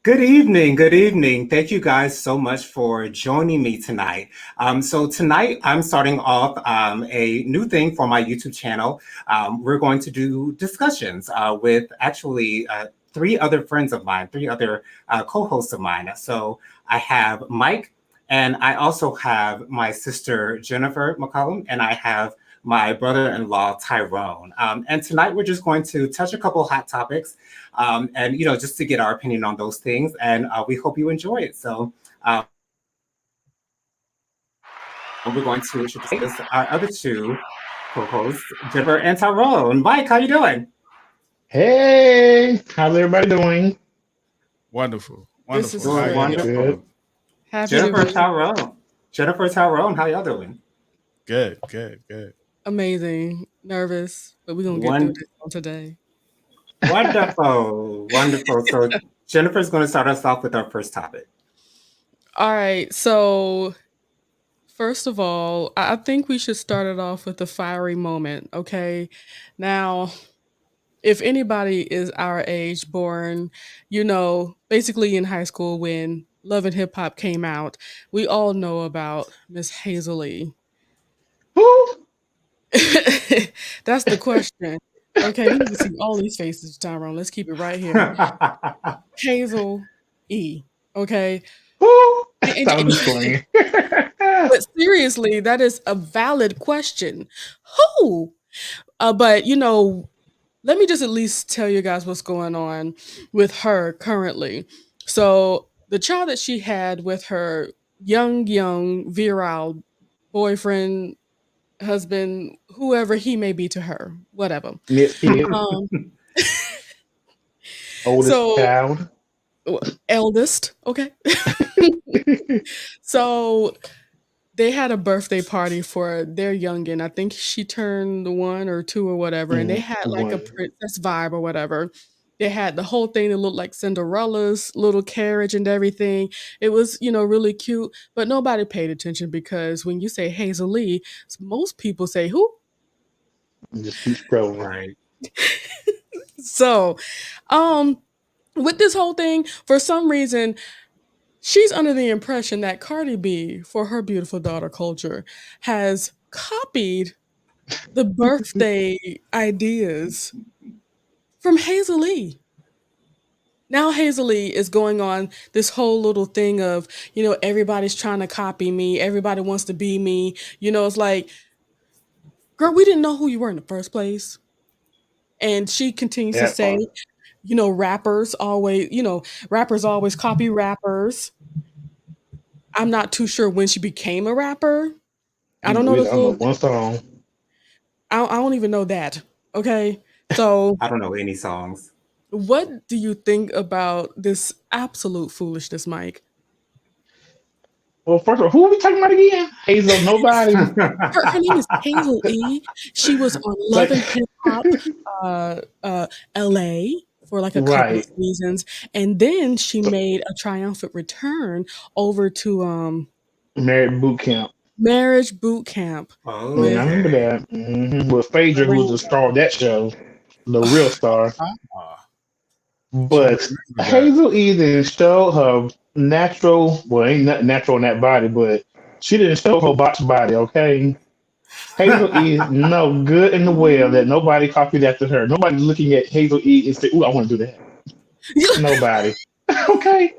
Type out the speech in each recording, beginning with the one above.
Good evening. Good evening. Thank you guys so much for joining me tonight. So tonight I'm starting off a new thing for my YouTube channel. We're going to do discussions with actually three other friends of mine, three other co-hosts of mine. So I have Mike, and I also have my sister Jennifer McCollum, and I have my brother-in-law Tyrone. And tonight we're just going to touch a couple hot topics and just to get our opinion on those things. And we hope you enjoy it. So we're going to introduce our other two co-hosts, Jennifer and Tyrone. Mike, how you doing? Hey, how's everybody doing? Wonderful, This wonderful. is How Doing you great. doing? Good. wonderful. Happy to Jennifer be Tyrone. Jennifer Tyrone, how y'all doing? Good, good, good. amazing. Nervous, but we're gonna get through One this on today. wonderful, wonderful. So Jennifer's going to start us off with our first topic. All right. So first of all, I think we should start it off with the fiery moment. Okay. Now, if anybody is our age, born, basically in high school when Love and Hip Hop came out, we all know about Miss HazelE. Who? That's the question. Okay, we need to see all these faces, Tyrone. Let's keep it right here. Hazel E. Okay. Who? And- I'm just playing. but seriously, that is a valid question. Who? But let me just at least tell you guys what's going on with her currently. So the child that she had with her young, virile boyfriend, husband, whoever he may be to her, whatever. Miss Kid, Um, oldest so child. eldest, okay. So they had a birthday party for their youngin. I think she turned 1 or 2 or whatever, and they had like a One. princess vibe or whatever. They had the whole thing that looked like Cinderella's little carriage and everything. It was, really cute, but nobody paid attention because when you say Hazel Lee, most people say who? Just keep scrolling. Right. So, um, with this whole thing, for some reason, she's under the impression that Cardi B, for her beautiful daughter culture, has copied the birthday ideas from Hazel E. Now Hazel E is going on this whole little thing of, everybody's trying to copy me, everybody wants to be me. It's like, girl, we didn't know who you were in the first place. And she continues to That say, part. rappers always copy rappers. I'm not too sure when she became a rapper. I don't know I the don't know full. one song. I don't even know that. Okay, so I don't know any songs. what do you think about this absolute foolishness, Mike? Well, first of all, who are we talking about again? Hazel, nobody. Her name is Hazel E. She was on It's Love like, and Hip Hop, uh, uh, LA for like a couple of right. seasons, and then she So, made a triumphant return over to married boot camp. Marriage Boot Camp I with remember Okay. that. With Phaedra, who was the star of that show, the real star. Ah, I But remember that. Hazel E didn't show her natural, well, ain't nothing natural in that body, but she didn't show her box body, okay? Hazel E no good in the well that nobody copied after her. Nobody looking at Hazel E and say, "Ooh, I want to do that." Nobody. Okay,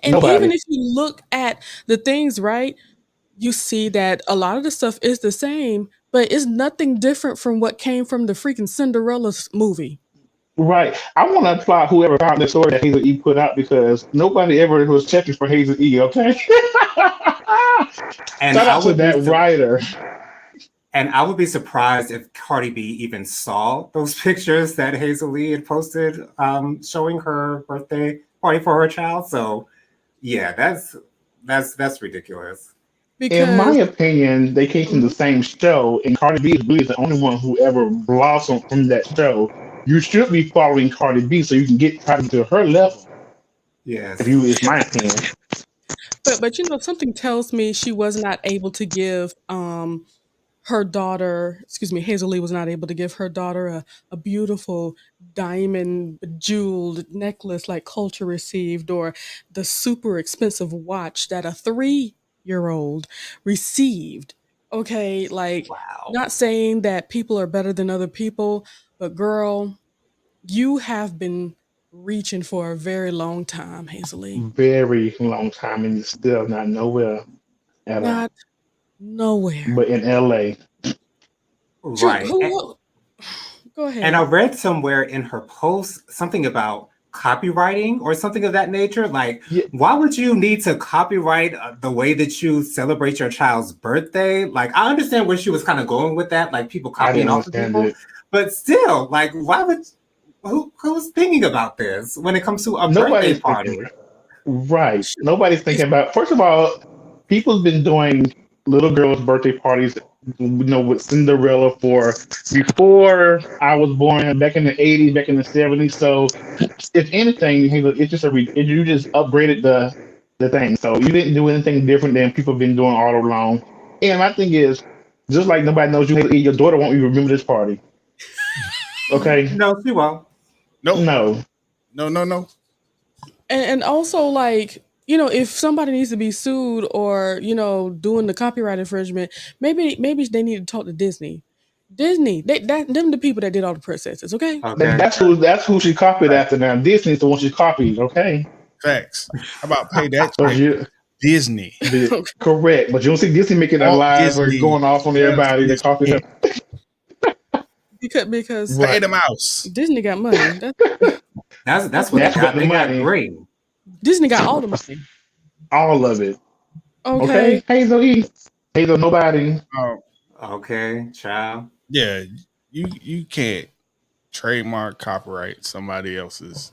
And even nobody. if you look at the things, right, you see that a lot of the stuff is the same, but it's nothing different from what came from the freaking movie. Right. I want to applaud whoever found the story that Hazel E put out because nobody ever was checking for Hazel E. Okay. and Shout I out to would be that writer. And I would be surprised if Cardi B even saw those pictures that Hazel Lee had posted showing her birthday party for her child. So yeah, that's ridiculous. In my Because opinion, they came from the Mhm. same show, and Cardi B is really the only one who ever blossomed from that show. You should be following Cardi B so you can get Cardi to her level. If Yes. you, is my opinion. but something tells me she was not able to give her daughter, excuse me, HazelE was not able to give her daughter a beautiful diamond jeweled necklace like Culture received, or the super expensive watch that a 3-year old received. Okay, like, Wow. not saying that people are better than other people, but girl, you have been reaching for a very long time, HazelE. Very long time, and it's still not nowhere at all. Not nowhere. But in LA, Shoot, Right. who? Go And I ahead. read somewhere in her post something about copywriting or something of that nature. Like, yeah, why would you need to copyright the way that you celebrate your child's birthday? Like, I understand where she was kind of going with that, like people I copying didn't off of understand people, it. but still, like, why would who's thinking about this when it comes to a birthday Nobody's thinking party? about right. Shoot, Nobody's it's- thinking about. First of all, people's been doing little girls' birthday parties, with Cinderella for before I was born, back in the '80s, back in the '70s. So, if anything, hey, look, it's just you just upgraded the thing. So you didn't do anything different than people have been doing all along. And my thing is, just like nobody knows you, hey, your daughter won't even remember this party. Okay, No, she won't. Nope. no, No, no, no. and also, like, if somebody needs to be sued, or doing the copyright infringement, maybe they need to talk to Disney. Disney, them the people that did all the princesses. Okay. and Okay. that's who she copied Right. after. Now Disney's the one she copied. Okay, Facts. How about pay that so check? you Disney. correct, but you don't see Disney making that Walt live or Disney going off on does everybody that his copies her. bit. because Pay Right, the mouse. Disney got money. That's That's what what they that's they got got. the They got money, green. Disney got all the money. all of it. Okay, Okay. Hazel, nobody Um, Okay, child. yeah, you can't trademark copyright somebody else's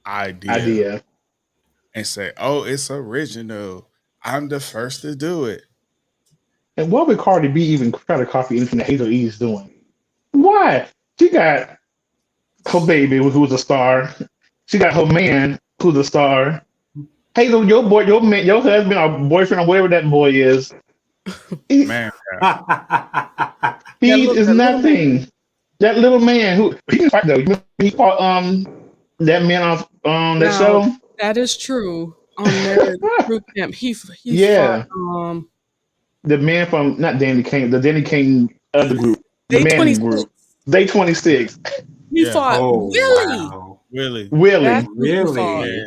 idea idea. and say, "Oh, it's original. I'm the first to do it." And why would Cardi B even try to copy anything that Hazel E is doing? Why? She got her baby, who's a star. She got her man, who's a star. Hazel, your boy, your man, your husband or boyfriend or whatever that boy is, he, Man, That he look is that little man. nothing. That little man who he can fight though. He fought that man off that Now, show. that is true. On their group camp, he fought Yeah, um the man from not Danny Kane, the Danny Kane other group, the day man 26. group. Day 26. He yeah, fought Oh, Willie. wow. really. That's Willie. who he fought. Yeah,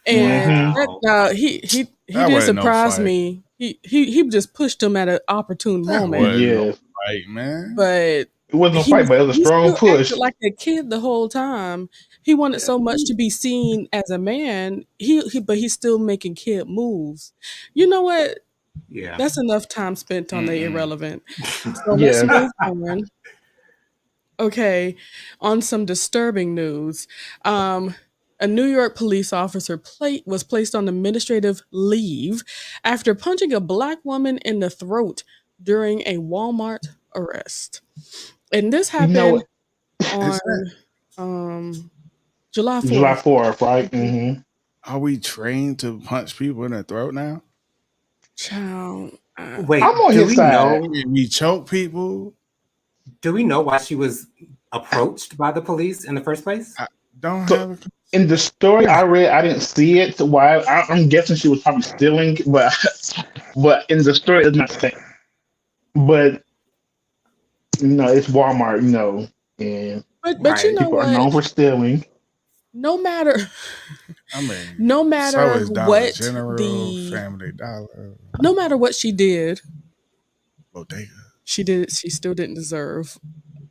Really? And Hmm that Wow. he that did wasn't no surprise fight. me. He just pushed him at an opportune That moment. wasn't no Yes. fight, man. But It wasn't no fight, but it was a he strong still push. acted like a kid the whole time. He wanted Yeah. so much to be seen as a man. But he's still making kid moves. You know what? Yeah. That's enough time spent on the Mm-mm. irrelevant. So let's Yeah. move on. Okay, on some disturbing news. Um, a New York police officer was placed on administrative leave after punching a black woman in the throat during a Walmart arrest. And this You know happened what? on Is that? um, July July 4th. 4th, right? Hmm Are we trained to punch people in the throat now? Child, I'm Wait, on his side. Can we choke people? do we know why she was approached by the police in the first place? I don't So have a. in the story I read, I didn't see it. So why? I'm guessing she was probably stealing, but but in the story it's not saying. But it's Walmart, and but you Right. know people are what? known for stealing. No matter I mean, no so matter is Dollar what General, the Family Dollar, no matter what she did, Bodega. she still didn't deserve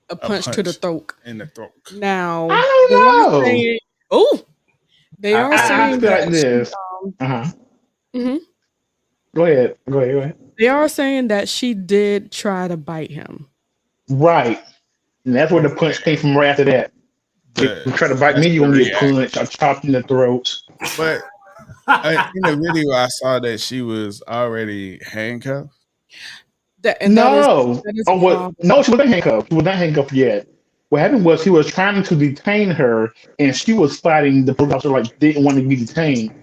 a A punch to the punch throat. in the throat. Now I they are don't know. saying, oh, they are I saying I feel like that she, this. Uh-huh. mhm. Go ahead. Go ahead. Go ahead. They are saying that she did try to bite him. Right. And that's where the okay. punch came from right after that. If The you try to bite me, That's you're the gonna get react. punched or chopped in the throat. But in the video, I saw that she was already handcuffed. That is No. a Oh, what? problem. No, she wasn't handcuffed. She was not handcuffed yet. What happened was he was trying to detain her, and she was fighting the police officer like didn't want to be detained.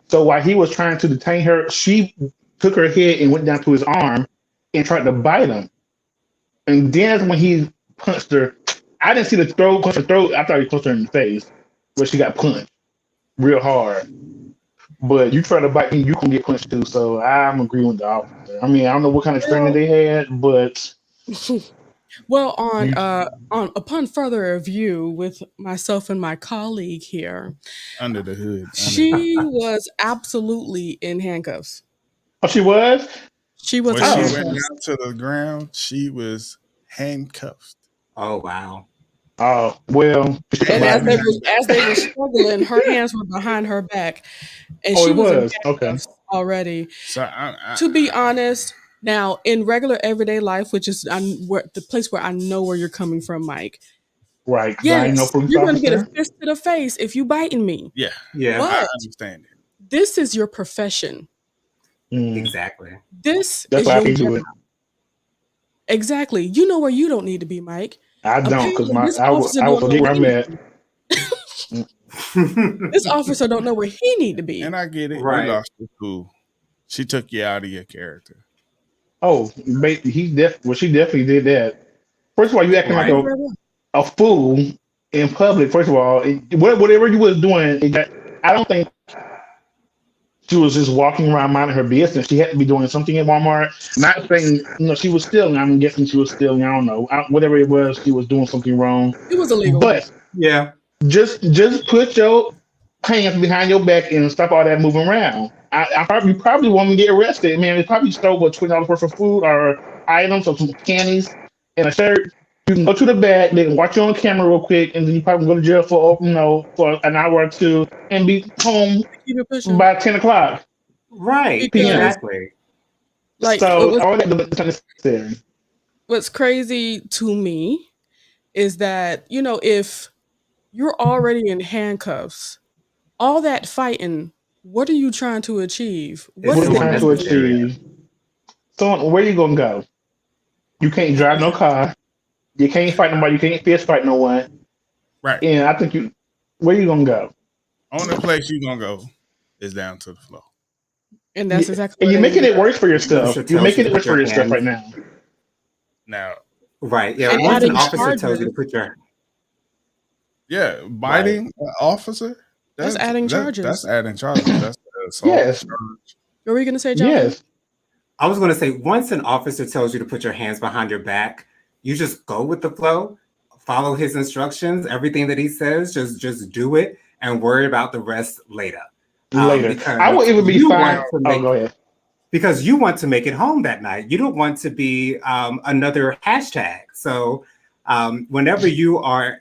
So while he was trying to detain her, she took her head and went down to his arm and tried to bite him. And then that's when he punched her. I didn't see the throat, punch her throat. I thought he punched her in the face, where she got punched real hard. But you try to bite me, you can get punched too. So I'm agreeing with the officer. I mean, I don't know what kind of training Well, they had, but well, you on upon further review with myself and my colleague here, Under the hood. Under the she was absolutely in handcuffs. oh, she was. She was When in she Oh, went handcuffs. down to the ground, she was handcuffed. Oh wow. oh, well, she should And Hands bite me. behind her as they were back. struggling, her hands were behind her back, and Oh, she it was in was okay. handcuffs already. So To be honest, now in regular everyday life, which is the place where I know where you're coming from, Mike. Right, because I ain't no Yes, police you're going to get a officer. fist to the face if you biting me. yeah, Yeah, I But understand it. this is your profession. Mm, exactly. This that's is why I your can't do job. it. Exactly. You know where you don't need to be, Mike. I don't, because Apparently, my this officer I will don't know forget where where he I'm need at. to be. This officer don't know where he need to be. And I get it. You Right. lost your cool. She took you out of your character. Oh, well, she definitely did that. First of all, you acting like Right. a fool in public. First of all, whatever you was doing, I don't think she was just walking around minding her business. She had to be doing something at Walmart. Not saying, she was stealing. I'm guessing she was stealing. I don't know. Whatever it was, she was doing something wrong. It was illegal. But Yeah. just put your hands behind your back and stop all that moving around. You probably won't get arrested, man. They probably stole what $20 worth of food or items or some candies and a shirt. You can go to the back, they can watch you on camera real quick, and then you probably go to jail for for an hour or two and be home Keep it pushing. by 10 o'clock Right. p.m. Because Exactly. like So all that is unnecessary. what's crazy to me is that, if you're already in handcuffs, all that fighting, what are you trying to achieve? What It's What are is you so the trying to end game? unnecessary. achieve? So where you gonna go? You can't drive no car. You can't fight nobody. You can't fist fight no one. Right. And I think where you gonna go? Only place you gonna go is down to the floor. And that's Yeah, exactly and where you're they making ended it up. worse for The yourself. officer You're tells you making to it worse put for your yourself right hands. now. Now, Right. Yeah. And Once an adding officer tells you charges. to put your yeah, right. biting an officer, That's adding that's charges. adding charges. That's the assault Yes, charge. What were you gonna say, Jonathan? yes. I was going to say, once an officer tells you to put your hands behind your back, you just go with the flow, follow his instructions, everything that he says, just do it, and worry about the rest later. Later, I Because would even be you fine. want to Oh, make go ahead. because you want to make it home that night. You don't want to be another hashtag. So whenever you are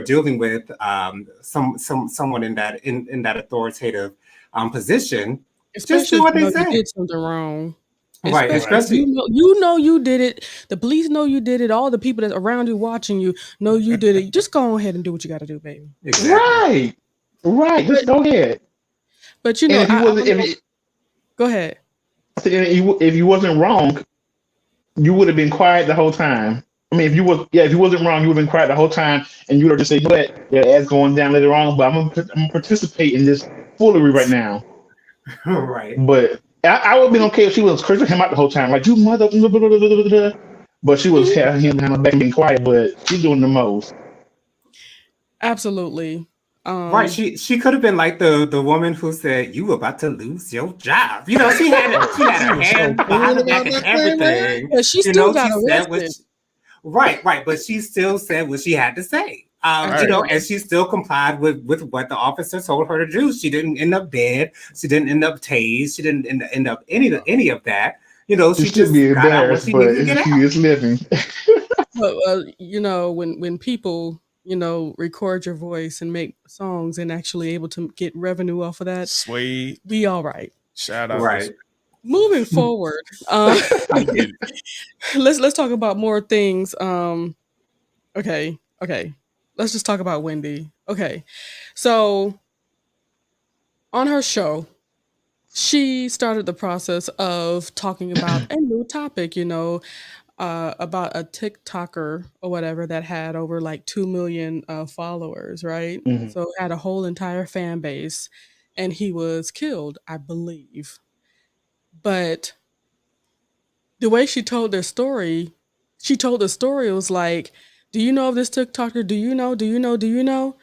dealing with someone in that authoritative position, just Especially do if what you they know you say. did something wrong. Right. Especially Right. if Especially you know you did it. The police know you did it. All the people that's around you watching you know you did it. Just go ahead and do what you got to do, baby. exactly. Right, right. But Just go ahead. but And if you I wasn't, don't know. Go ahead. if you wasn't wrong, you would have been quiet the whole time. I mean, if you wasn't wrong, you would have been quiet the whole time, and you would have just said, "You know what? Yeah, ass going down later on, but I'm gonna participate in this foolery right now." Right. But I would have been okay if she was cursing him out the whole time, like you mother. Blah, blah, blah, blah, blah, blah. But she was having him behind her back and being quiet. But she's doing the most. Absolutely. Right. Um, She could have been like the woman who said, "You about to lose your job." You know, she had She her was so hand behind cool her back about and that thing, man. everything. but she You still know, got she said what arrested. right, but she still said what she had to say. Right. And Absolutely. she still complied with what the officer told her to do. She didn't end up dead. She didn't end up tased. She didn't end up any of that. You know, She she should just be got out what embarrassed, she but needed to get she out. is living. But when people record your voice and make songs and actually able to get revenue off of that, Suede. we all right. Shout out to Right. Suede. Moving forward, I get it. let's talk about more things. Okay. Let's just talk about Wendy. Okay. So on her show, she started the process of talking about a new topic, about a TikToker or whatever that had over like 2 million followers, right? Mhm. So had a whole entire fan base, and he was killed, I believe. But the way she told their story, she told the story, it was like, do you know of this TikToker? Do you know? Do you know? Do you know?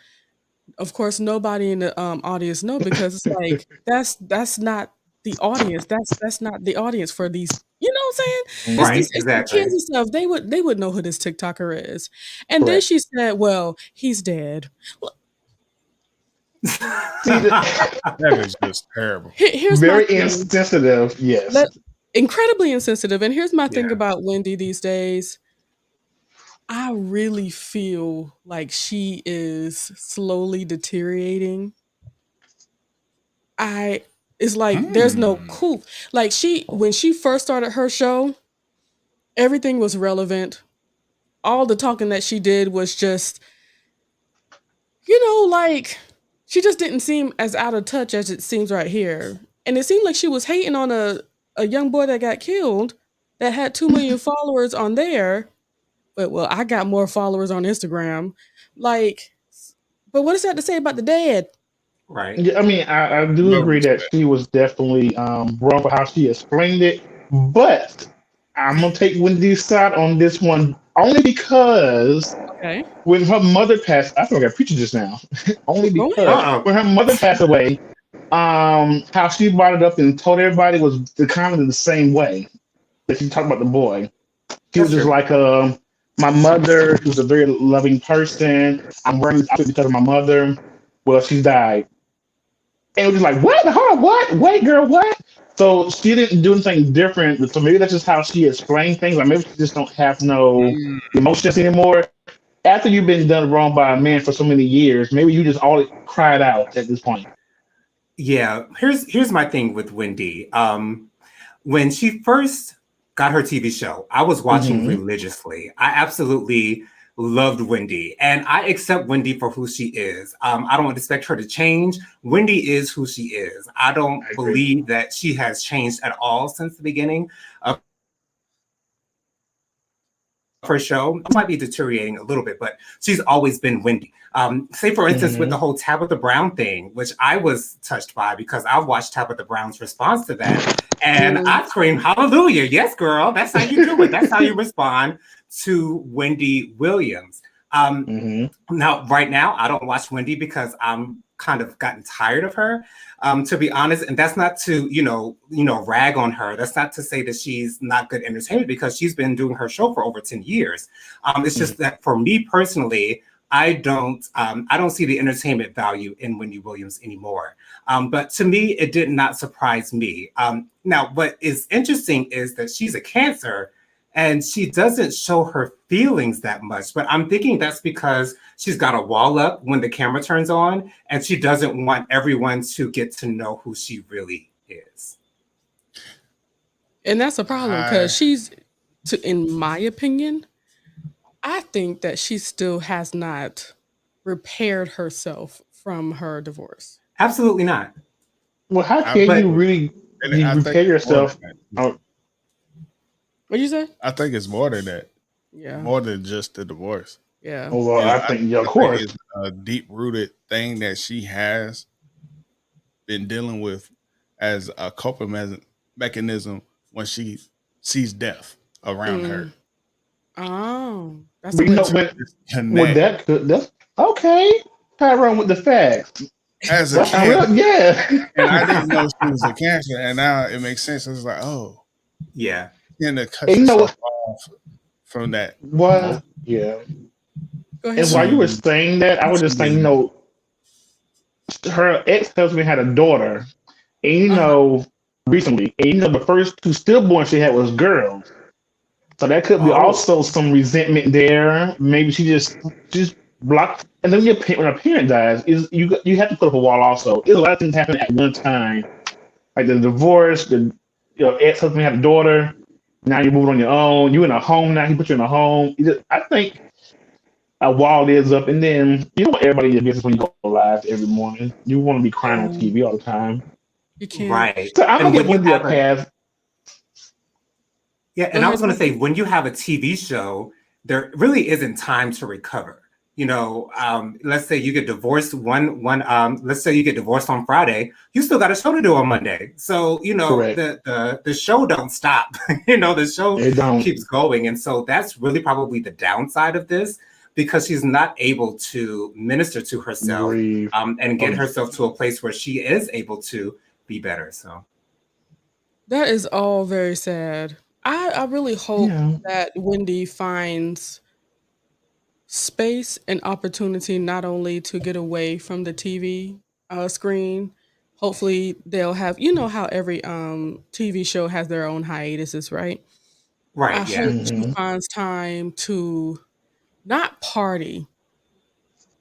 Of course, nobody in the audience know, because it's like that's not the audience. That's not the audience for these. You know what I'm saying? Right, It's the kids exactly. and stuff. They would know who this TikToker is. And then Correct. she said, "Well, he's dead." Well, See, That is just terrible. here's my very thing. insensitive. Yes. Let Incredibly insensitive. And here's my thing Yeah. about Wendy these days. I really feel like she is slowly deteriorating. I It's like there's no Hmm. cool. Like, when she first started her show, everything was relevant. All the talking that she did was just, like, she just didn't seem as out of touch as it seems right here. And it seemed like she was hating on a young boy that got killed, that had 2 million followers on there. But, well, I got more followers on Instagram. Like, but what does that to say about the dad? Right. Yeah, I mean, I do No agree that respect. she was definitely wrong for how she explained it, but I'm gonna take Wendy's side on this one only because Okay. when her mother passed, I feel like I preached just now. Only Go because ahead. Uh-oh. when her mother passed away, how she brought it up and told everybody was the kind of the same way that she talked about the boy. She was That's just true. like, my mother was a very loving person. I'm wearing this outfit because of my mother. Well, she died. And it was just like, what? Hold on, what? Wait, girl, what? So she didn't do anything different. So maybe that's just how she explained things. Or maybe she just don't have no Mm. emotions anymore. After you've been done wrong by a man for so many years, maybe you just all cried out at this point. Yeah. Here's my thing with Wendy. When she first got her TV show, I was watching Hmm. religiously. I absolutely loved Wendy, and I accept Wendy for who she is. I don't expect her to change. Wendy is who she is. I don't I agree. believe that she has changed at all since the beginning of her show. It might be deteriorating a little bit, but she's always been Wendy. Say, for instance, with Hmm. the whole Tabitha Brown thing, which I was touched by because I watched Tabitha Brown's response to that. And Mm. I screamed, hallelujah. Yes, girl. That's how you do it. That's how you respond to Wendy Williams. Um, Hmm. Now, right now, I don't watch Wendy because I'm kind of gotten tired of her, to be honest. And that's not to, rag on her. That's not to say that she's not good entertainment, because she's been doing her show for over 10 years. It's just that for me personally, I don't see the entertainment value in Wendy Williams anymore. But to me, it did not surprise me. Now, what is interesting is that she's a Cancer, and she doesn't show her feelings that much. But I'm thinking that's because she's got a wall up when the camera turns on, and she doesn't want everyone to get to know who she really is. And that's a problem, I because in my opinion, I think that she still has not repaired herself from her divorce. Absolutely not. Well, how I can But you really and you I think repair it's more than yourself? that. Oh, What you say? I think it's more than that. Yeah. More than just the divorce. Yeah. well, You know, I think, yeah, of I think course. it's a deep rooted thing that she has been dealing with as a coping mechanism when she sees death around her. Mm. Oh, that's a But you way to know, It's put a when well, disconnect. that could that's okay. Tyrone with the facts. As a That's kid, real, yeah. and I didn't know she was a cancer, and now it makes sense. It's like, oh, yeah, you tend to cut And you know yourself what? off from that emotion What? Yeah. go ahead, And while Wendy. you were to saying that, I was just saying, to her ex-husband had a daughter, and Uh-huh. recently, and the first two stillborns she had was girls. So that could be oh, also some resentment there. Maybe she just blocked. And then when a parent dies, is you have to put up a wall also. There's a lot of things happen at one time, like the divorce, the ex-husband had a daughter. Now you're moving on your own. You in a home now. He put you in a home. I think a wall is up, and then you don't want everybody in your business when you go live every morning. You want to be crying on Yeah. TV all the time. You can't. right. So I'm gonna And give when you Wendy a have a pass. Yeah, Go and I ahead, was going to Wendy. say, when you have a TV show, there really isn't time to recover. let's say you get divorced let's say you get divorced on Friday, you still got a show to do on Monday. So, Correct. the show don't stop. The show It don't. keeps going. And so that's really probably the downside of this, because she's not able to minister to herself Grieve. and get herself to a place where she is able to be better. So That is all very sad. I really hope Yeah. that Wendy finds space and opportunity not only to get away from the TV screen. Hopefully, they'll have, how every TV show has their own hiatuses, right? I right, yeah. hope she Mhm. finds time to not party.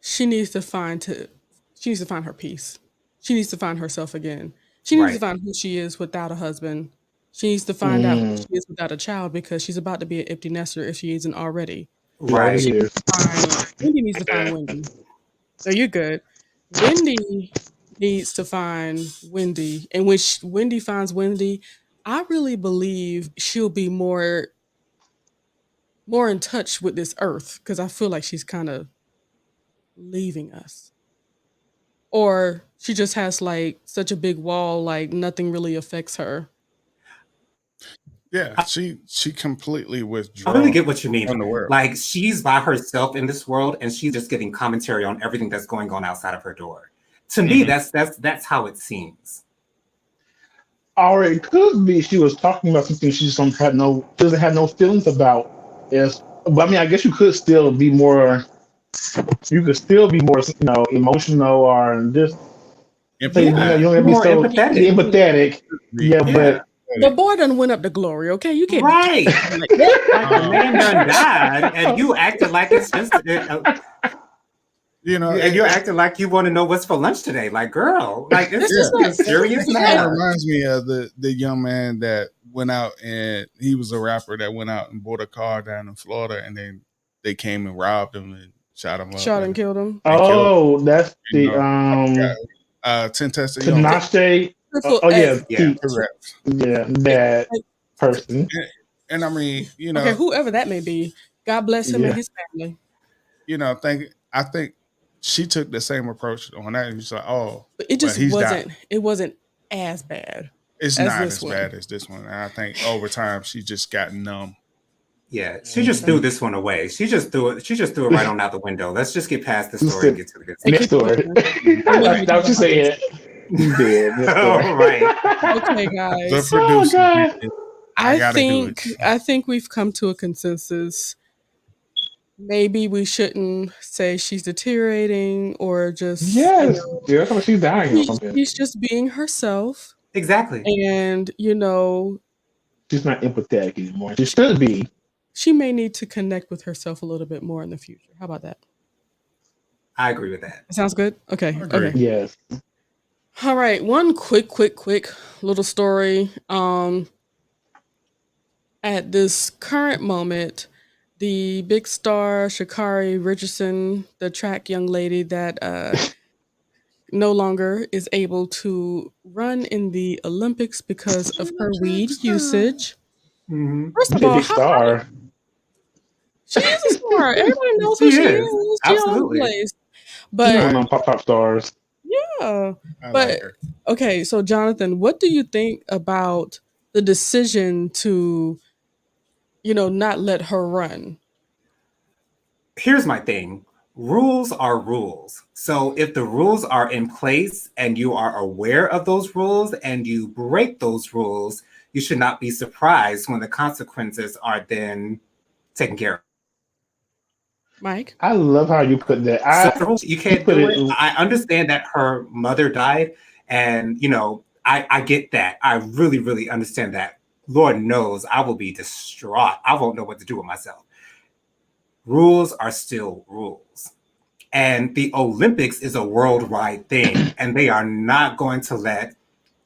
She needs to find her peace. She needs to find herself again. She needs to Right. find who she is without a husband. She needs to find out who Mm. she is without a child, because she's about to be an empty nester if she isn't already. She already Right. She needs is. to find Wendy needs to find Wendy. No, you're good. Wendy needs to find Wendy, and when Wendy finds Wendy, I really believe she'll be more in touch with this earth, because I feel like she's kind of leaving us, or she just has like such a big wall, like nothing really affects her. Yeah, she completely I really withdrawn get what you mean. from the world. Like, she's by herself in this world, and she's just getting commentary on everything that's going on outside of her door. To me, Mhm. that's how it seems. Or it could be she was talking about something she just doesn't have no feelings about. Yes, but I mean, I guess you could still be more. You could still be more, emotional, or just say, Yeah, you don't have to be more so empathetic. empathetic. Yeah, Yeah, but The boy done went up to glory. Okay, you can't be right. talking like that. Like, the man done died, and you acted like it's just, You know, and you're acting like you want to know what's for lunch today. Like, girl, like, That's it's just just not a serious it kind of matter. reminds me of the young man that went out, and he was a rapper that went out and bought a car down in Florida, and then they came and robbed him and shot him up shot and killed him. and killed him. oh, that's You the know, I forgot. 10 Tester Young. Tinashe. Triple Oh yeah, A. Yeah. Correct. yeah, that Like, person. And I mean, okay, whoever that may be, God bless him and Yeah, his family. I think she took the same approach on that. And she's like, oh, But it well, just he's wasn't. died. It wasn't as bad It's as not this as one. bad as this one. And I think over time she just got numb. Yeah, she just threw this one away. She just threw it right on out the window. Let's just get past the You story and said get to the good And stuff. next keep it story. moving. I know you That's what you said. You did. Next All story. right. Okay, The guys. Oh producer, God. I gotta do it. I think we've come to a consensus. Maybe we shouldn't say she's deteriorating, or just, Yes, yeah, that's what she's dying or something. she's just being herself. Exactly. And, She's not empathetic anymore. She should be. she may need to connect with herself a little bit more in the future. How about that? I agree with that. That sounds good? Okay. Agree. Okay. Yes. All right. One quick little story. At this current moment, the big star Sha'Carri Richardson, the track young lady that no longer is able to run in the Olympics because of her weed usage. Hmm. First You of said all, big star. she is a star. Everybody knows who She she is. is. She all over the Absolutely. place. She's But one of them pop stars. yeah. I But like her. okay, so Jonathan, what do you think about the decision to, not let her run? Here's my thing. Rules are rules. So if the rules are in place and you are aware of those rules and you break those rules, you should not be surprised when the consequences are then taken care of. Mike? I love how you put that. So if the rules, you can't put do it. it. I understand that her mother died, and I get that. I really, really understand that. Lord knows I will be distraught. I won't know what to do with myself. Rules are still rules. And the Olympics is a worldwide thing, and they are not going to let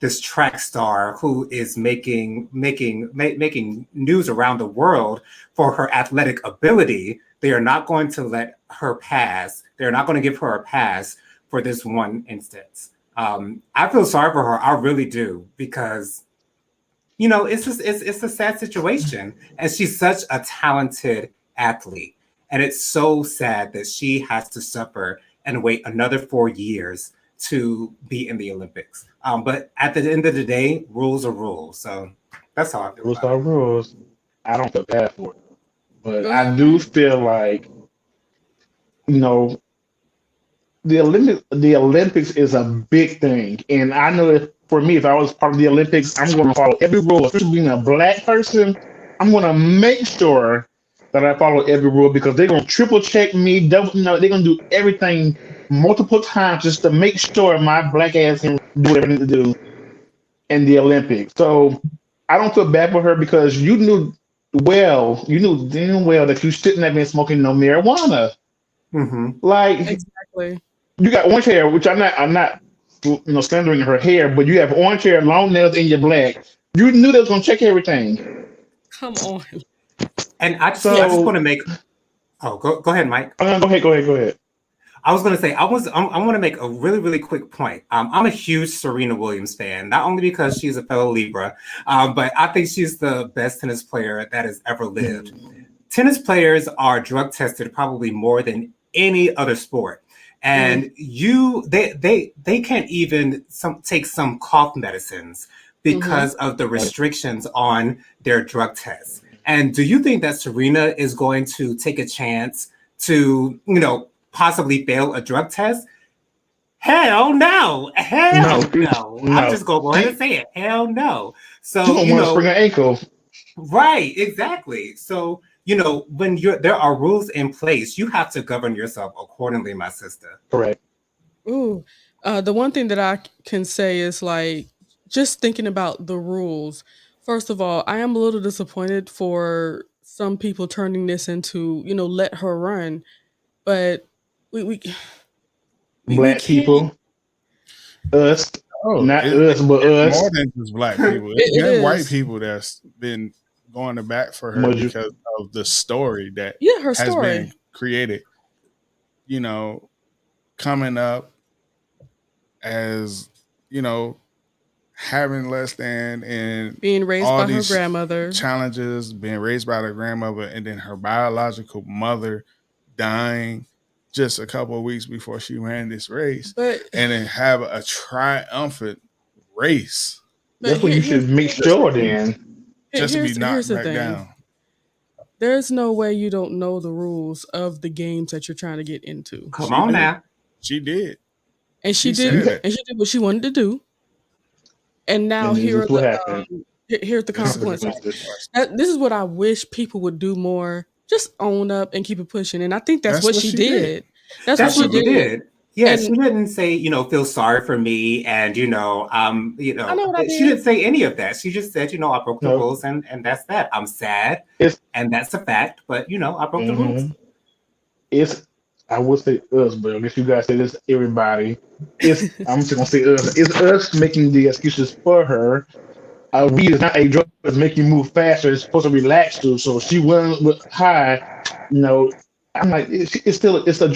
this track star who is making news around the world for her athletic ability. They are not going to let her pass. They're not going to give her a pass for this one instance. I feel sorry for her. I really do, because it's a sad situation, and she's such a talented athlete. And it's so sad that she has to suffer and wait another 4 years to be in the Olympics. But at the end of the day, rules are rules. So that's how I feel Rules about are it. rules. I don't feel bad for it, but Go I ahead, do Mike. feel like you know the Olympics is a big thing, and I know that for me, if I was part of the Olympics, I'm going to follow every rule. Especially being a black person, I'm going to make sure that I follow every rule because they're going to triple check me. Double, they're going to do everything multiple times just to make sure my black ass can do what I need to do in the Olympics. So I don't feel bad for her because you knew damn well that you shouldn't have been smoking no marijuana. Hmm. Like Exactly. you got orange hair, which I'm not slandering her hair, but you have orange hair, long nails, and you're black. You knew they was gonna check everything. Come on. And I just Yes. want So to make. Oh, go ahead, Mike. go ahead. I was going to say I want to make a really quick point. I'm a huge Serena Williams fan, not only because she's a fellow Libra, but I think she's the best tennis player that has ever lived. Tennis players are drug tested probably more than any other sport, Mm, and they can't even take some cough medicines hmm. because of the restrictions on their drug tests. And do you think that Serena is going to take a chance to, possibly fail a drug test? Hell no. No, Hell no. I'm no. just going to go ahead and She say it. Hell no. she So, gonna want to spring her ankle. right, exactly. So, when there are rules in place, you have to govern yourself accordingly, my sister. Correct. Ooh. The one thing that I can say is like just thinking about the rules. First of all, I am a little disappointed for some people turning this into, let her run. But we we we Black can't. people, us, Oh, not us, but it's more us. than just black people. It's It been white is. people that's been going to bat for her Maju- because of the story that Yeah, her has been story. created. You know, coming up as you know having less than and Being raised all by her these grandmother. challenges, being raised by their grandmother, and then her biological mother dying just a couple of weeks before she ran this race, But and then have a triumphant race That's what here, you here's should make just to sure. be Then just to be here's knocked the back thing. down. There's no way you don't know the rules of the games that you're trying to get into. Come She on did. now. She did. And She you said got, it. she did what she wanted to do. And now and this here are is what the happened. here's the This is the consequences. Consequences. consequence. This is what I wish people would do more. Just own up and keep it pushing. And I think that's That's what what she she did. did. That's what That's she what she Absolutely. did. did. Yeah, she And didn't say, feel sorry for me, and I know what I she did. didn't say any of that. She just said, I broke the No, rules, and that's that. I'm sad, it's and that's a fact, but I broke the rules. mhm. It's I would say us, but I guess you guys say this everybody. I'm just gonna say us. It's us making the excuses for her. Weed is not a drug that's make you move faster. It's supposed to relax you. So she went with high. You know, I'm like, it's a drug. It's a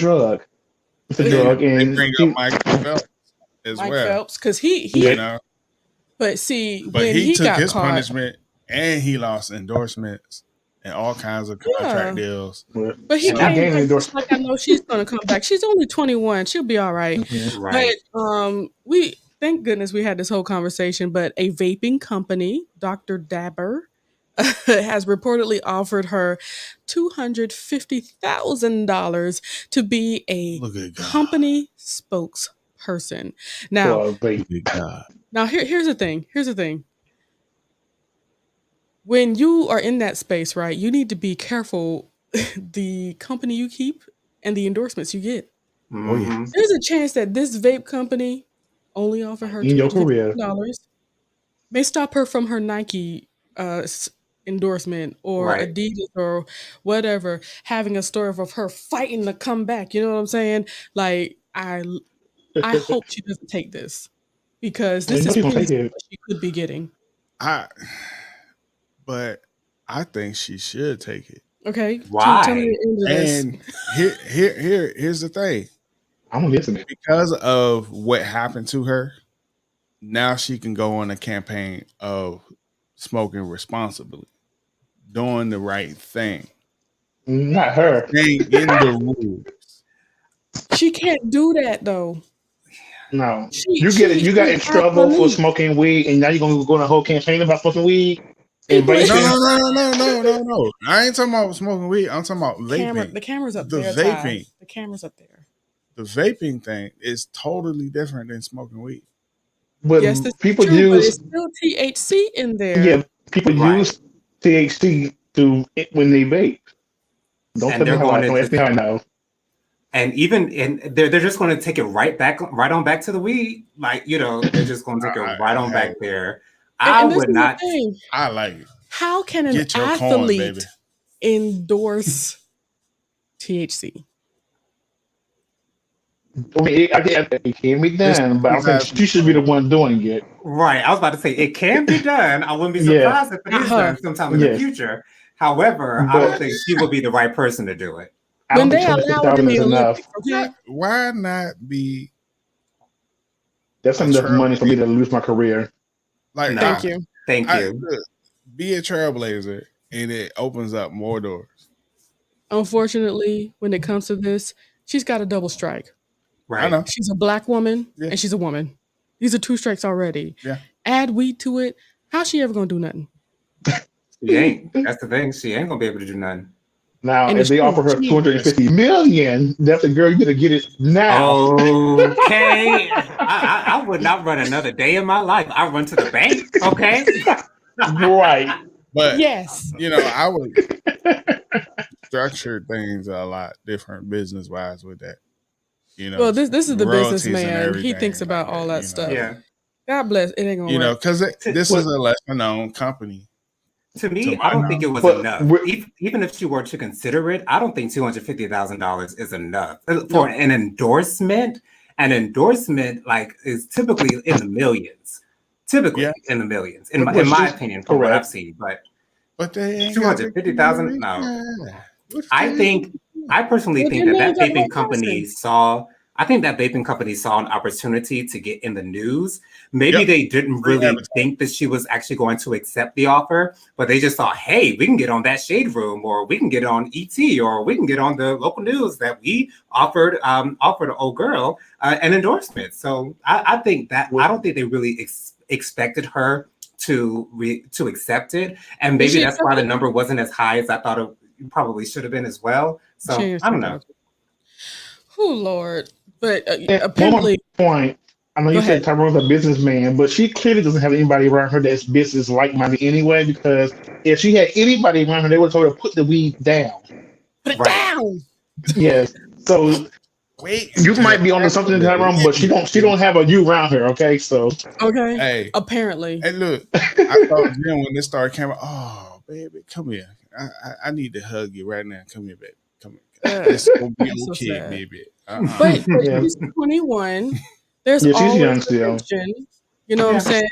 And drug, they and bring up she Michael Phelps as Mike well. Phelps, because he You yeah, know, but see, but when he he took got his caught, punishment and he lost endorsements and all kinds of contract yeah. deals. But he and not So came getting back just like endorsed. I know she's gonna come back. She's only 21. She'll be all right. Mhm. But Right. we thank goodness we had this whole conversation. But a vaping company, Dr. Dabber, has reportedly offered her $250,000 to be a look at God. company spokesperson. Now, For a vape. Look at God. here's the thing. Here's the thing. When you are in that space, right, you need to be careful the company you keep and the endorsements you get. Oh yeah. Hmm. There's a chance that this vape company only offered her In your career. $250 may stop her from her Nike endorsement or Right. Adidas or whatever, having a story of her fighting to come back. You know what I'm saying? Like I hope she doesn't take this because You this know is she's gonna take previously it. what she could be getting. I but I think she should take it. Okay, tell me Why? the end of this. And here's the thing. I'm listening. Because of what happened to her, now she can go on a campaign of smoking responsibly, doing the right thing. Not her. Staying in the rules. She can't do that though. No. She You get it. she You got she's in trouble for athlete. smoking weed, and now you're gonna go on a whole campaign about smoking weed and People, No, vaping. no. I ain't talking about smoking weed. I'm talking about vaping. the camera's up The there, Ty. vaping. The camera's up there. The vaping thing is totally different than smoking weed. But Yes, this is people true, but use it's still THC in yeah, there. people Right. use THC when they vape. Don't And tell me they're how I going don't to ask me how I know. and even and they're just going to take it right on back to the weed. Like, they're just going to take it right on back there. I And this would is the not. thing. I like it. How can an Get your coin, baby. athlete endorse THC? I mean, it can be done, but I don't think she should be the one doing it. Right. I was about to say it can be done. I wouldn't be Yeah. surprised if it Not is her. done sometime in the Yes. future. However, I But- don't think she would be the right person to do it. I When don't they think allow it in 250,000 the is enough. Olympics, okay? Why not be That's enough money for me to lose my career. like? No. Thank you. Thank you. Look, be a trailblazer, and it opens up more doors. Unfortunately, when it comes to this, she's got a double strike. Right. I know. She's a black woman Yeah. and she's a woman. These are 2 strikes already. Yeah. Add weed to it. How's she ever gonna do nothing? She ain't. That's the thing. She ain't gonna be able to do nothing. Now, And if they it's offer her true. 250 million, that's a girl. You better get it now. Okay. I would not run another day in my life. I run to the bank. Okay. Right. But Yes. I would structure things a lot different business wise with that. Well, this is the royalties and businessman. He everything thinks about like all that stuff. Yeah. God bless. It ain't gonna work. Because this Well- is a lesser known company. To me, To my I don't think it was But enough. we're- Even if she were to consider it, I don't think $250,000 is enough for an endorsement. An endorsement is typically in the millions. Typically Yeah. in the millions, in But my she's opinion, from what correct. I've seen. But But they ain't 250,000? No. I personally Well, think then that they ain't got vaping no company person. saw. I think that vaping company saw an opportunity to get in the news. Maybe Yep. they didn't Free really advertising. think that she was actually going to accept the offer, but they just thought, hey, we can get on that Shade Room, or we can get on ET, or we can get on the local news that we offered an old girl an endorsement. So I think that I don't think they really expected her to accept it, and Did maybe she that's accept why the it? number wasn't as high as I thought it probably should have been as well. So She ain't I don't know. accept it. Oh Lord! But And one more apparently, point. I know Go you ahead. said Tyrone's a businessman, but she clearly doesn't have anybody around her that's business like-minded anyway, because if she had anybody around her, they would have told her to put the weed down. put it Right. down. Yes. So Wait. you might be onto something, Tyrone, but she don't have a you around her, okay? So Okay. Hey. Apparently. Hey, look. I thought then when this started came out, oh baby, come here. I need to hug you right now. Come here, baby. Come here. It's gonna be That's so okay, sad. baby. But Yeah. she's 21. There's Yeah, she's always young still. attention. You know what I'm saying?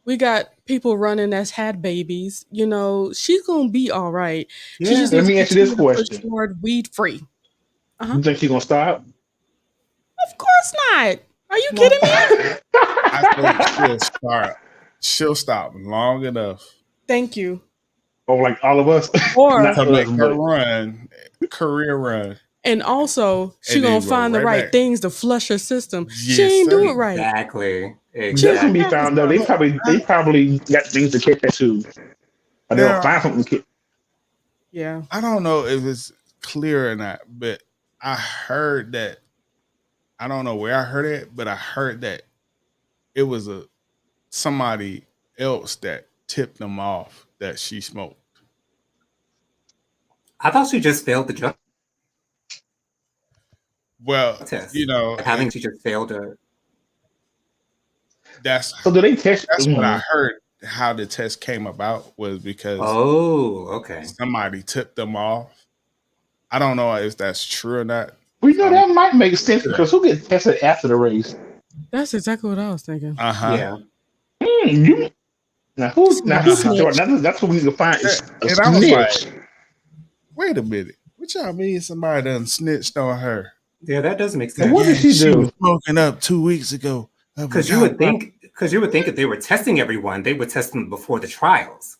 We got people running that's had babies. She's gonna be all right. She Yeah. just Let needs me to ask you this continue to push question. toward weed free. You think she's gonna stop? Of course not. Are you kidding me? I think she'll stop long enough Thank you. Or like all of us? Or Not to make us, her but career run. and also she And then gonna go find the right right back. things to flush her system. she Yes, ain't sir. do it right. Exactly. that's gonna Exactly. be found out. They probably got things to catch that too. Or they'll Now, find something to catch. Yeah. I don't know if it's clear or not, but I heard that. I don't know where I heard it, but I heard that it was somebody else that tipped them off that she smoked. I thought she just failed the drug Well, test. She just failed to. that's So do they test? what I heard. How the test came about was because Oh, okay. somebody tipped them off. I don't know if that's true or not. We know that might make sense because who gets tested after the race? That's exactly what I was thinking. Yeah. Now who's Somebody snitched. that's what we need to find is a And I was snitch. like, wait a minute. What y'all mean somebody done snitched on her? Yeah, that does make Now, sense. what did she do? was smoking up 2 weeks ago. Because you would think if they were testing everyone, they would test them before the trials.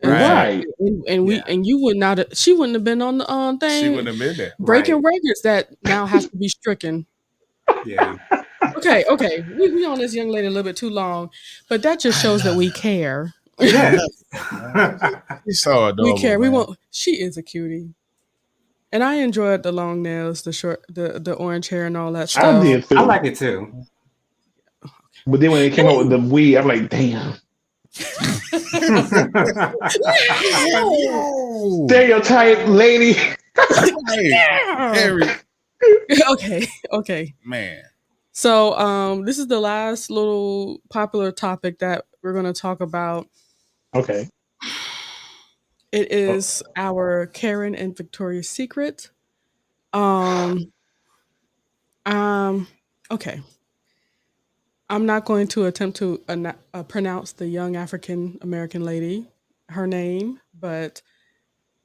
Right. Right. And you would not she wouldn't have been on the She thing wouldn't have been there. breaking Right. records that now has to be stricken. Yeah. Okay, we on this young lady a little bit too long, but that just shows that we care. Yes. She's so adorable. We care. We man. want. She is a cutie, and I enjoyed the long nails, the short, the orange hair, and all that I stuff. did I too. like it too. But then when they came out with the weed, I'm like, damn. No. Stereotype lady. Hey, Harry, Okay. man. So, this is the last little popular topic that we're going to talk about. Okay. It is our Karen and Victoria's Secret. Um. Okay. I'm not going to attempt to pronounce the young African American lady, her name, but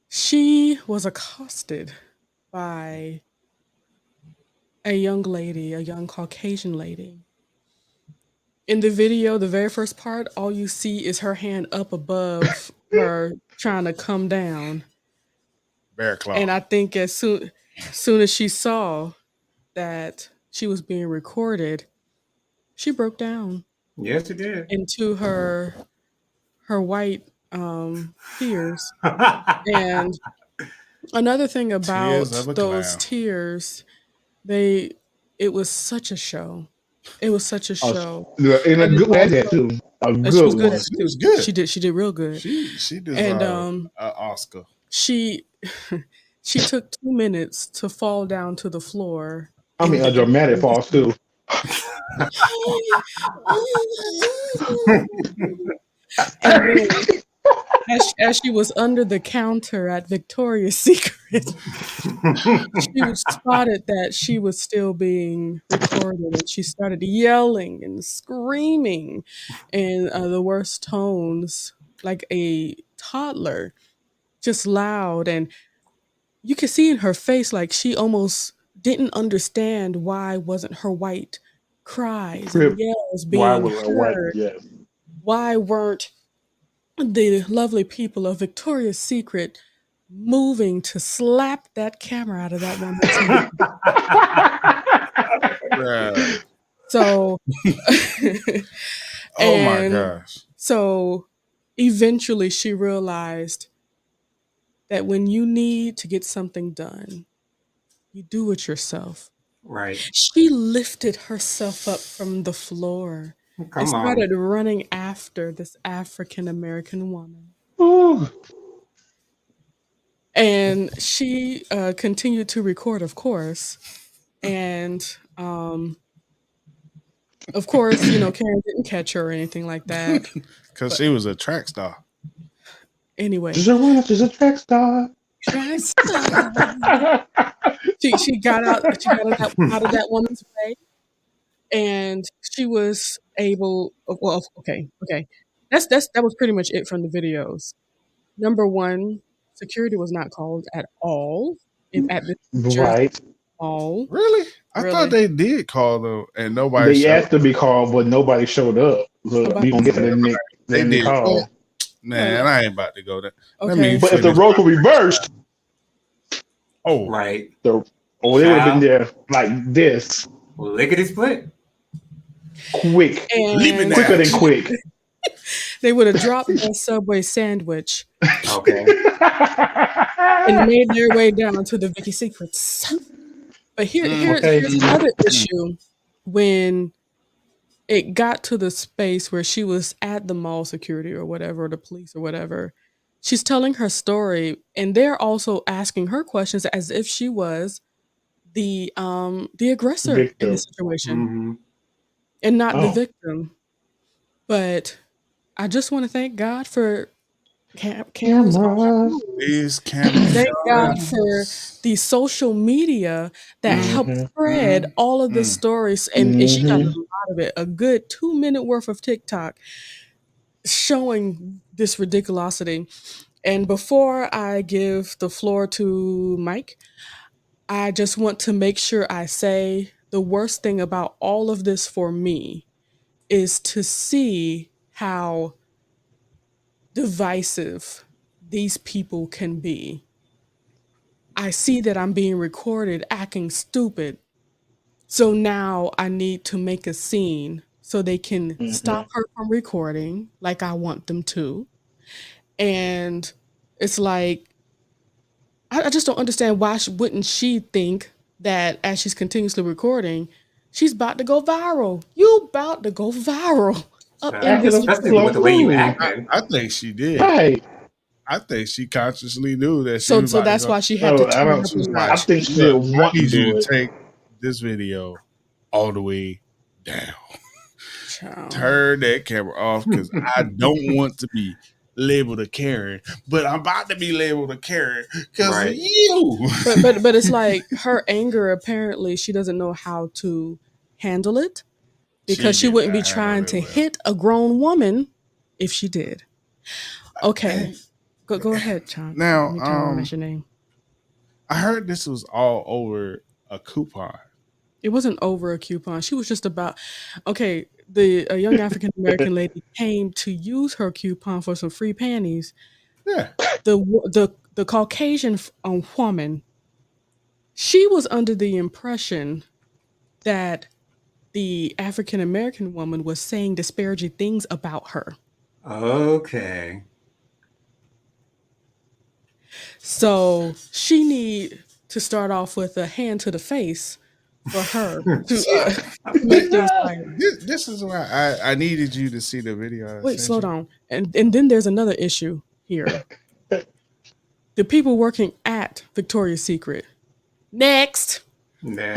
she was accosted by a young lady, a young Caucasian lady. In the video, the very first part, all you see is her hand up above her trying to come down. Bear claw. And I think as soon as she saw that she was being recorded, she broke down Yes, it did. into her white tears. And another thing about Tears of a those clown. tears, it was such a show. It was such a show. In a And good way at that also, too. A she good was good one. at it She was too. good. She did real good. She deserved And an Oscar. she she took 2 minutes to fall down to the floor. I mean, a dramatic falls too. And then as she was under the counter at Victoria's Secret, she was spotted that she was still being recorded, and she started yelling and screaming in the worst tones, like a toddler, just loud. And you could see in her face like she almost didn't understand why wasn't her white cries and Crip. yells Why being was a white? heard. Yes. Why weren't the lovely people of Victoria's Secret moving to slap that camera out of that woman's hand? Yeah. So, Oh my and gosh. so eventually she realized that when you need to get something done, you do it yourself. Right. She lifted herself up from the floor and Come started on. running after this African American woman. Ooh. And she continued to record, of course. And of course, Karen didn't catch her or anything like that. Because she was a track star. Anyway, She's a track star. track star. She got out of that woman's way, and she was able. Well, okay. That was pretty much it from the videos. Number one, security was not called at all at this Jersey Right. mall. Really? I Really. thought they did call them and nobody They showed asked to be called, but nobody showed up. So Nobody we gonna get to the next They did. call. Man, I ain't about to go there. Let Okay. me But if the finish. roles were reversed, Oh, Right. they would have been there like this, Lickety split. quick, leaving And quicker than that. quick. they would have dropped a Subway sandwich Okay. and made their way down to the Vicky Secrets. But Okay. here's another issue. When it got to the space where she was at the mall security or whatever, or the police or whatever, she's telling her story, and they're also asking her questions as if she was the aggressor in Victor. the situation Hmm. and not the Oh, victim. But I just want to thank God for cameras on her cameras. phone. These cameras. Thank God for the social media that helped Mm-hmm. spread all of the Mm. stories, and she got a Mm-hmm. lot of it. A good 2 minute worth of TikTok showing this ridiculosity. And before I give the floor to Mike, I just want to make sure I say the worst thing about all of this for me is to see how divisive these people can be. I see that I'm being recorded acting stupid. So now I need to make a scene so they can stop Mm-hmm. her from recording like I want them to. And it's like, I just don't understand why wouldn't she think that as she's continuously recording, she's about to go viral. You about to go viral up in Acting this a Especially with video. the way you fool. acted. I think she did. Right. I think she consciously knew that she So was about to that's go. why she had to No, I turn don't. up She a was I like, notch. think she "Look, didn't I want to need you do to it. take this video all the way down. Child. Turn that camera off because I don't want to be labeled a Karen, but I'm about to be labeled a Karen because of Right. you." But it's like her anger, apparently she doesn't know how to handle it, She because she did wouldn't not be handle trying it to well. hit a grown woman if she did. Okay. Hey, Go ahead, John. I now, mean, Tyrone, that's your name. I heard this was all over a coupon. It wasn't over a coupon. She was just about, okay, a young African American lady came to use her coupon for some free panties. Yeah, The Caucasian woman, she was under the impression that the African American woman was saying disparaging things about her. Okay. So she need to start off with a hand to the face for her to see, make things right. this is why I needed you to see the video I Wait, sent slow you. down. And then there's another issue here. The people working at Victoria's Secret. Next. Nah.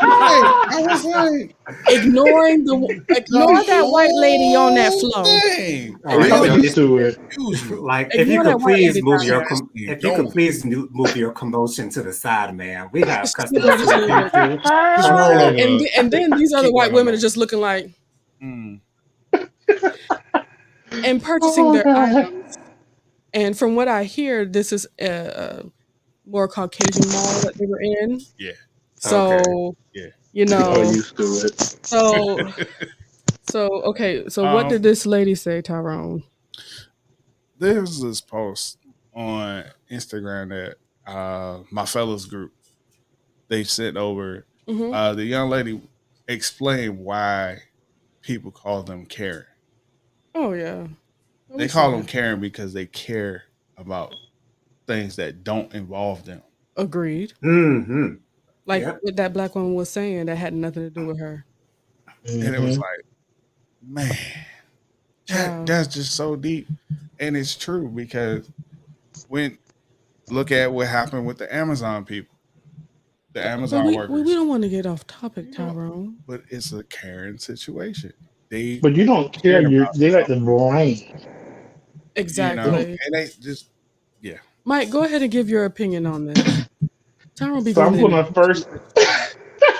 Right. I was like, Ignore the that white lady on that whole floor. thing. All right. I'm Really So used if to it. confused me. like Ignore that white lady down there. if you could please move your commotion to the side, man. We have Just customers to attend to. Just So roll over. and then these other Keep white going women are on. just looking like Mm. and purchasing Oh their God. items. And from what I hear, this is a more Caucasian mall that they were in. Yeah, okay. So, yeah. you So know, used to it. so okay. So what did um, this lady say, Tyrone? there was this post on Instagram that my fellows group they sent over. Hmm. The young lady explained why people call them Karen. Oh yeah, we They saw call them that. Karen because they care about things that don't involve them. Agreed. Mm-hmm. Like Yep. what that black woman was saying, that had nothing to do with her. And it was Mm-hmm. like, man, Child. that's just so deep. And it's true because when look at what happened with the Amazon people, the But Amazon we workers. don't want to get off topic, You know, Tyrone. but it's a Karen situation. They But you don't care. care You about they like something, to blame. They don't. Exactly. and they just yeah. Mike, go ahead and give your opinion on this. Tyrone be So going I'm in. gonna first.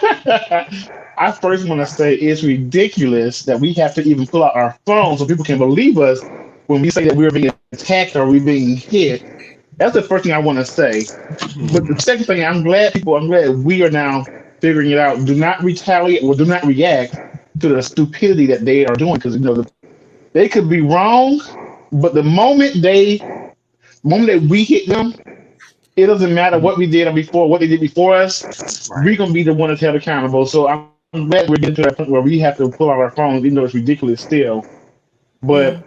I first want to say it's ridiculous that we have to even pull out our phones so people can believe us when we say that we're being attacked or we're being hit. That's the first thing I want to say. But the Mm-hmm. second thing, I'm glad we are now figuring it out. Do not retaliate or do not react to the stupidity that they are doing because they could be wrong, but the moment that we hit them, it doesn't matter what we did before, what they did before us. We're Right. gonna be the one that's held accountable. So I'm glad we're getting to that point where we have to pull out our phones, even though it's ridiculous still. Yeah. But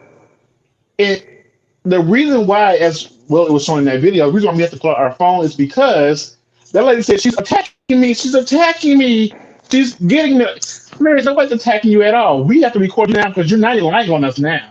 it the reason why, as well, it was shown in that video, the reason why we have to pull out our phone is because that lady said she's attacking me. She's attacking me. She's getting the. Mary, nobody's attacking you at all. We have to record you now because you're not relying on us now.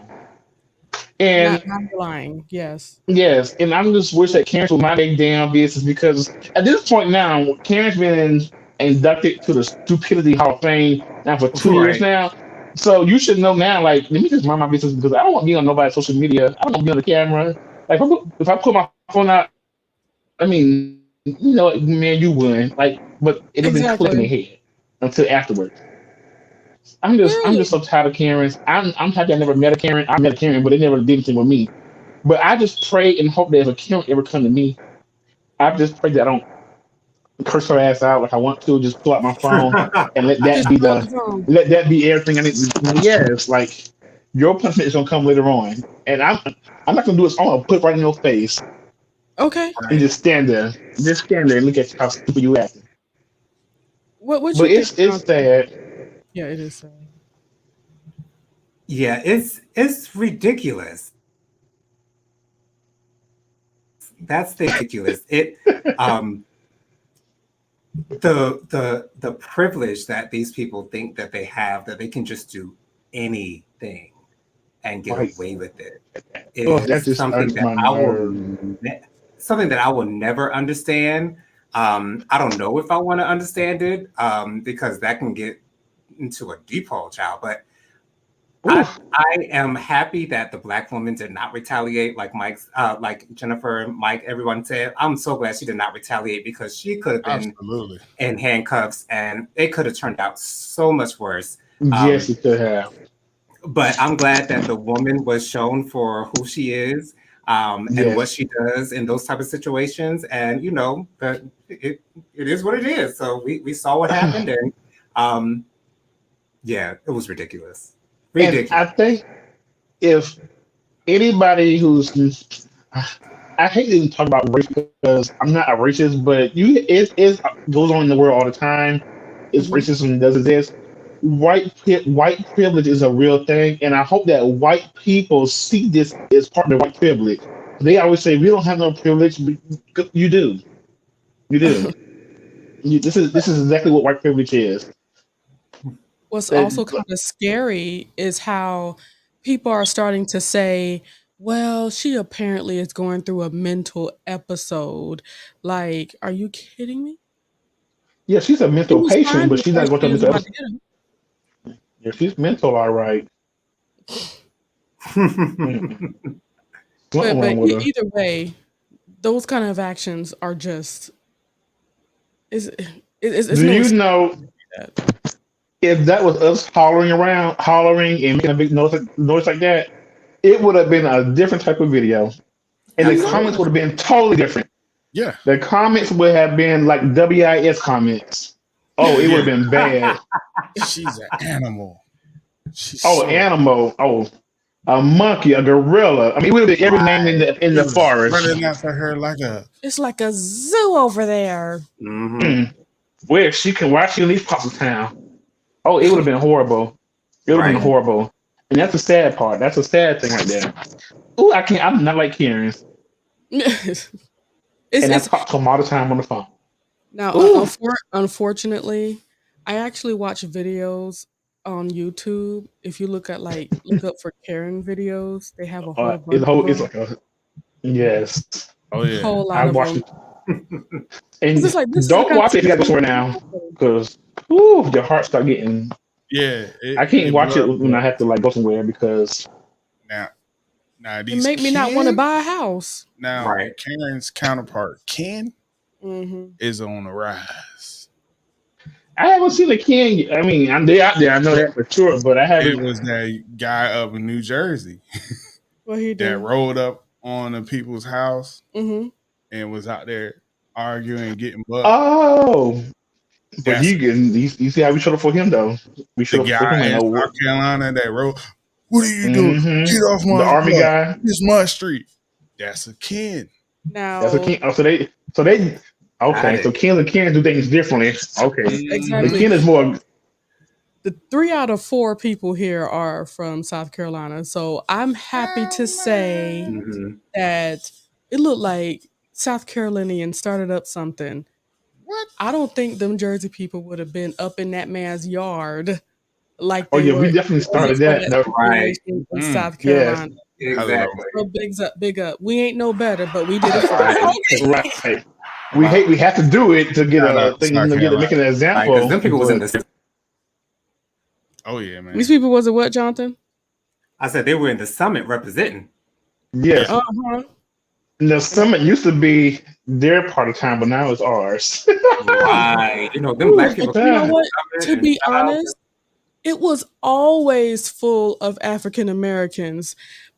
And Not lying. Yes. yes, and I'm just wish that Karen's will mind their damn business because at this point now, Karen's been inducted to the Stupidity Hall of Fame now for 2 years Right. now. So you should know now, like, let me just mind my business because I don't want to be on nobody's social media. I don't want to be on the camera. Like, if I put my phone out, I mean, man, you won. Like, but it doesn't click in their Exactly. head until afterwards. I'm just Really. so tired of Karens. I'm happy I never met a Karen. I met a Karen, but they never did anything with me. But I just pray and hope that if a Karen ever come to me, I just pray that I don't curse her ass out like I want to. Just pull out my phone and I just throw up the phone. let that be everything I need. Yes, like Your punishment is gonna come later on, and I'm not gonna do it. I'm gonna put it right in your face Okay. and Right. just stand there and look at how stupid you acting. What you But think, it's Jonathan? sad. Yeah, it is sad. Yeah, it's ridiculous. That's the ridiculous. It um the privilege that these people think that they have, that they can just do anything and get Like, away with it, oh, that is just something irks that my nerve. something that I will never understand. I don't know if I want to understand it, because that can get into a deep hole, child. But I Ooh, I am happy that the black woman did not retaliate, like like Jennifer, Mike, everyone said. I'm so glad she did not retaliate, because she could have been Absolutely. in handcuffs and it could have turned out so much worse. yes, Um, it could have. but I'm glad that the woman was shown for who she is, and what Yes. she does in those type of situations. And that it is what it is. So we saw what happened, and um, yeah, it was ridiculous, And I ridiculous. think if anybody who's I hate to even talk about race because I'm not a racist, but it goes on in the world all the time. It's Hmm. racism does exist. White privilege is a real thing, and I hope that white people see this as part of white privilege. They always say we don't have no privilege, but you do. You do. This is exactly what white privilege is. What's also That kind of scary is how people are starting to say, well, she apparently is going through a mental episode. Like, are you kidding me? yeah, she's a She mental was patient, fine but she's before not going she to a was mental about episode. to hit him. Yeah, she's mental, all right. Mm-mm. Something But wrong with her. either way, those kind of actions are just it's Do no you excuse know for that. if that was us hollering and making a big noise like that, it would have been a different type of video, and I the know. comments Absolutely. would have been totally different. Yeah. The comments would have been like WIS comments. Oh, it would have Yeah. been bad. She's an animal. She's Oh, so animal. Oh, a monkey, a gorilla. I mean, it would have been every name Right. in he the was forest. running after her like a It's like a zoo over there. Hmm. Mm. Why she leave Papa Town? Oh, it would have been horrible. It would have been Right. Yeah. horrible. And that's the sad part. That's a sad thing right there. Ooh, I can't. I'm not like Karen's, it's and I it's talk to them all the time on the phone. now Ooh, unfortunately, I actually watch videos on YouTube. If you look up for Karen videos, they have a whole it's bunch of whole. It's them. like a yes. oh yeah. Whole I lot of watched them. it, It's and just like this is the don't kind of watch it if stuff you got to go you somewhere see now, happen. because ooh, your heart start getting. Yeah. I can't It watch it blood when I boils. have to like go somewhere because Now now It these make me not want to Ken buy a house. now Right. Karen's counterpart, Ken, Hmm. is on the rise. I haven't seen a king. I mean, they out there. I know that for sure, but I It haven't. was that guy up in New Jersey What he that do? rolled up on the people's house Hmm. and was out there arguing, getting buck. Oh, but That's you see how we showed up for him though. We the showed up for guy him and in no South work. Carolina that wrote, "What are you doing? Get off The my army block. guy. This is my street." That's a kid. That's a Now, king. Oh, so they. Got Okay, so it. kings and kings do things differently. Okay, the Hmm. exactly. king is more. The 3 out of 4 people here are from South Carolina. So I'm happy to say Hmm. that it looked like South Carolinians started up something. What? I don't think them Jersey people would have been up in that man's yard like Oh they yeah, were we if definitely it wasn't started for that. that No, Right. situation in Mm. South yes, Carolina. Hello. Exactly. So bigs up, big up. We ain't no better, but we did it first. Right. right. Right. We have to do it to get Shout out a to thing, South get Carolina. make an Right. Because example. them people was in But the. Oh yeah, These man. people was a what, Jonathan? I said they were in the summit representing. Yeah. yes, Uh-huh. the summit used to be their part of town, but now it's ours. Right. Them Ooh, black But people you know came to ah, the what? summit To and be child. honest, it was always full of African Americans.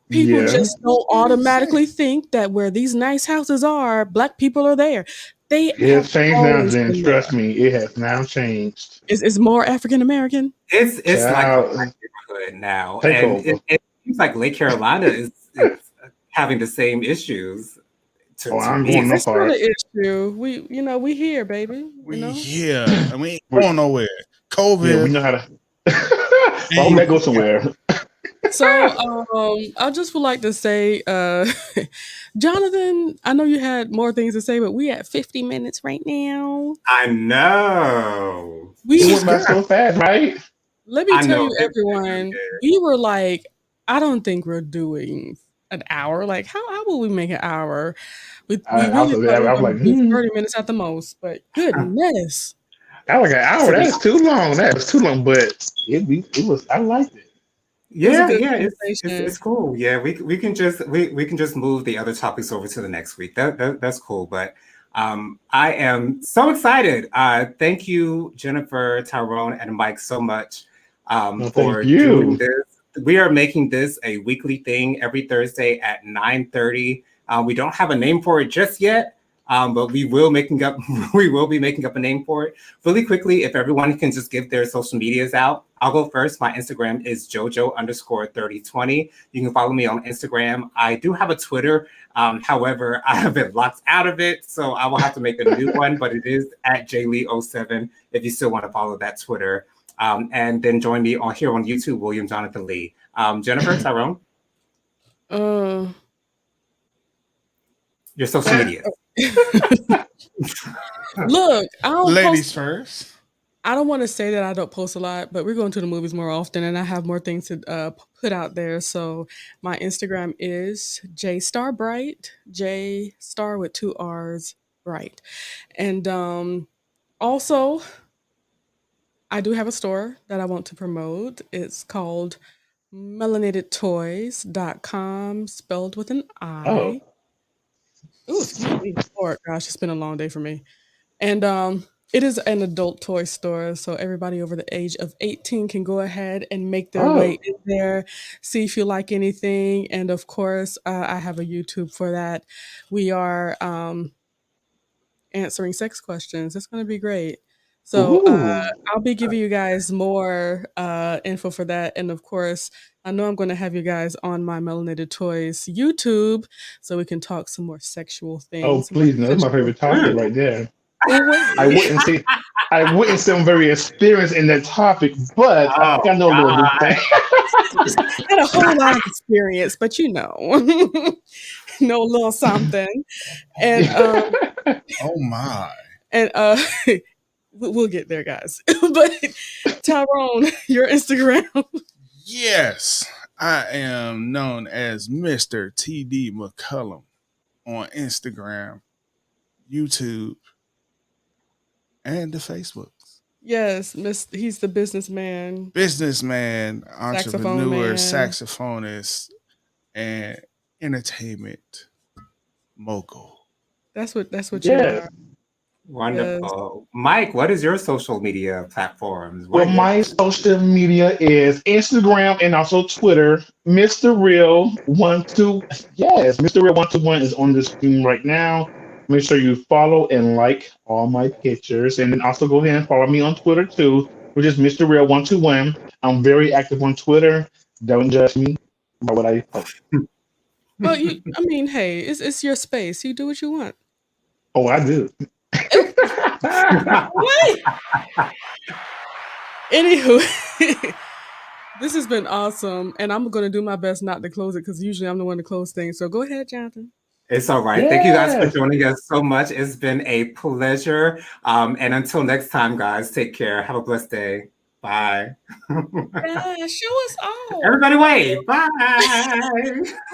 People yeah. just don't automatically think that where these nice houses are, black people are there. They It have has changed now, always Jen. been there. Trust me, it has now changed. Is more African American? It's like a black Child, neighborhood now, take and over. it seems like Lake Carolina is having the same issues Oh, to I'm me. going no It's not an part. issue. We here, baby. We here and we ain't We, going nowhere. yeah, we COVID know how to. Why would ain't that go somewhere? So, I just would like to say, Jonathan, I know you had more things to say, but we at 50 minutes right now. I know. It We went by so fast, right? Let me I tell know. you, It really everyone, did. we were like, I don't think we're doing an hour. Like, how will we make an hour? We I really was, thought we I were was going like, to do 30 minutes at the most, but goodness. I was like an hour. So That we, is too long. That is too long. But it was. I liked it. It was a yeah, good yeah, it's conversation. cool. Yeah, we can just move the other topics over to the next week. That's cool. But I am so excited. Thank you, Jennifer, Tyrone, and Mike, so much No, thank for doing you. this. We are making this a weekly thing every Thursday at 9:30. We don't have a name for it just yet, but we will making up. We will be making up a name for it really quickly. If everyone can just give their social medias out, I'll go first. My Instagram is jojo_3020. You can follow me on Instagram. I do have a Twitter. However, I have been locked out of it, so I will have to make a new one, but it is at jlee07 if you still want to follow that Twitter. And then join me on here on YouTube, William Jonathan Lee. Jennifer, Tyrone, Uh, your social that, media. Look, ladies first. I don't want to say that I don't post a lot, but we're going to the movies more often, and I have more things to put out there. So my Instagram is jstarbright, J Star with two R's, bright, and also I do have a store that I want to promote. It's called melanatedtoys.com, spelled with an Oh, I. Oh, excuse me. Lord, gosh, it's been a long day for me. And it is an adult toy store, so everybody over the age of 18 can go ahead and make their way oh, in there, see if you like anything. And of course, I have a YouTube for that. We are answering sex questions. It's going to be great. So ooh, I'll be giving you guys more info for that. And of course, I know I'm going to have you guys on my Melanated Toys YouTube so we can talk some more sexual oh! things, more Please, no, that's my sensual favorite topic right there. Oh, I wait. wouldn't say, I wouldn't say I'm very experienced in that topic, but I think Oh I know a little bit. God. Not a whole lot of experience, but know a little something. And Oh my. and we'll get there, guys. But Tyrone, your Instagram. Yes, I am known as Mr. TD McCollum on Instagram, YouTube, and the Facebooks. Yes, he's the businessman, Businessman, saxophone entrepreneur, man. saxophonist, and entertainment mogul. That's what you Yes. are. Yes. Wonderful. Mike, what is your social media platforms? What Well, are your my social media is Instagram and also Twitter. Mr. Real 12. Yes, Mr. Real 121 is on the screen right now. Make sure you follow and like all my pictures. And then also go ahead and follow me on Twitter too, which is Mr. Real 121. I'm very active on Twitter. Don't judge me by what I post. Well, I mean, hey, it's your space. You do what you want. Oh, I do. What? Anywho, this has been awesome, and I'm gonna do my best not to close it because usually I'm the one to close things. So go ahead, Jonathan. It's all right. Thank you guys for Yes. joining us so much. It's been a pleasure. And until next time, guys, take care. Have a blessed day. Bye. Yeah, show us all. Everybody wave. Bye.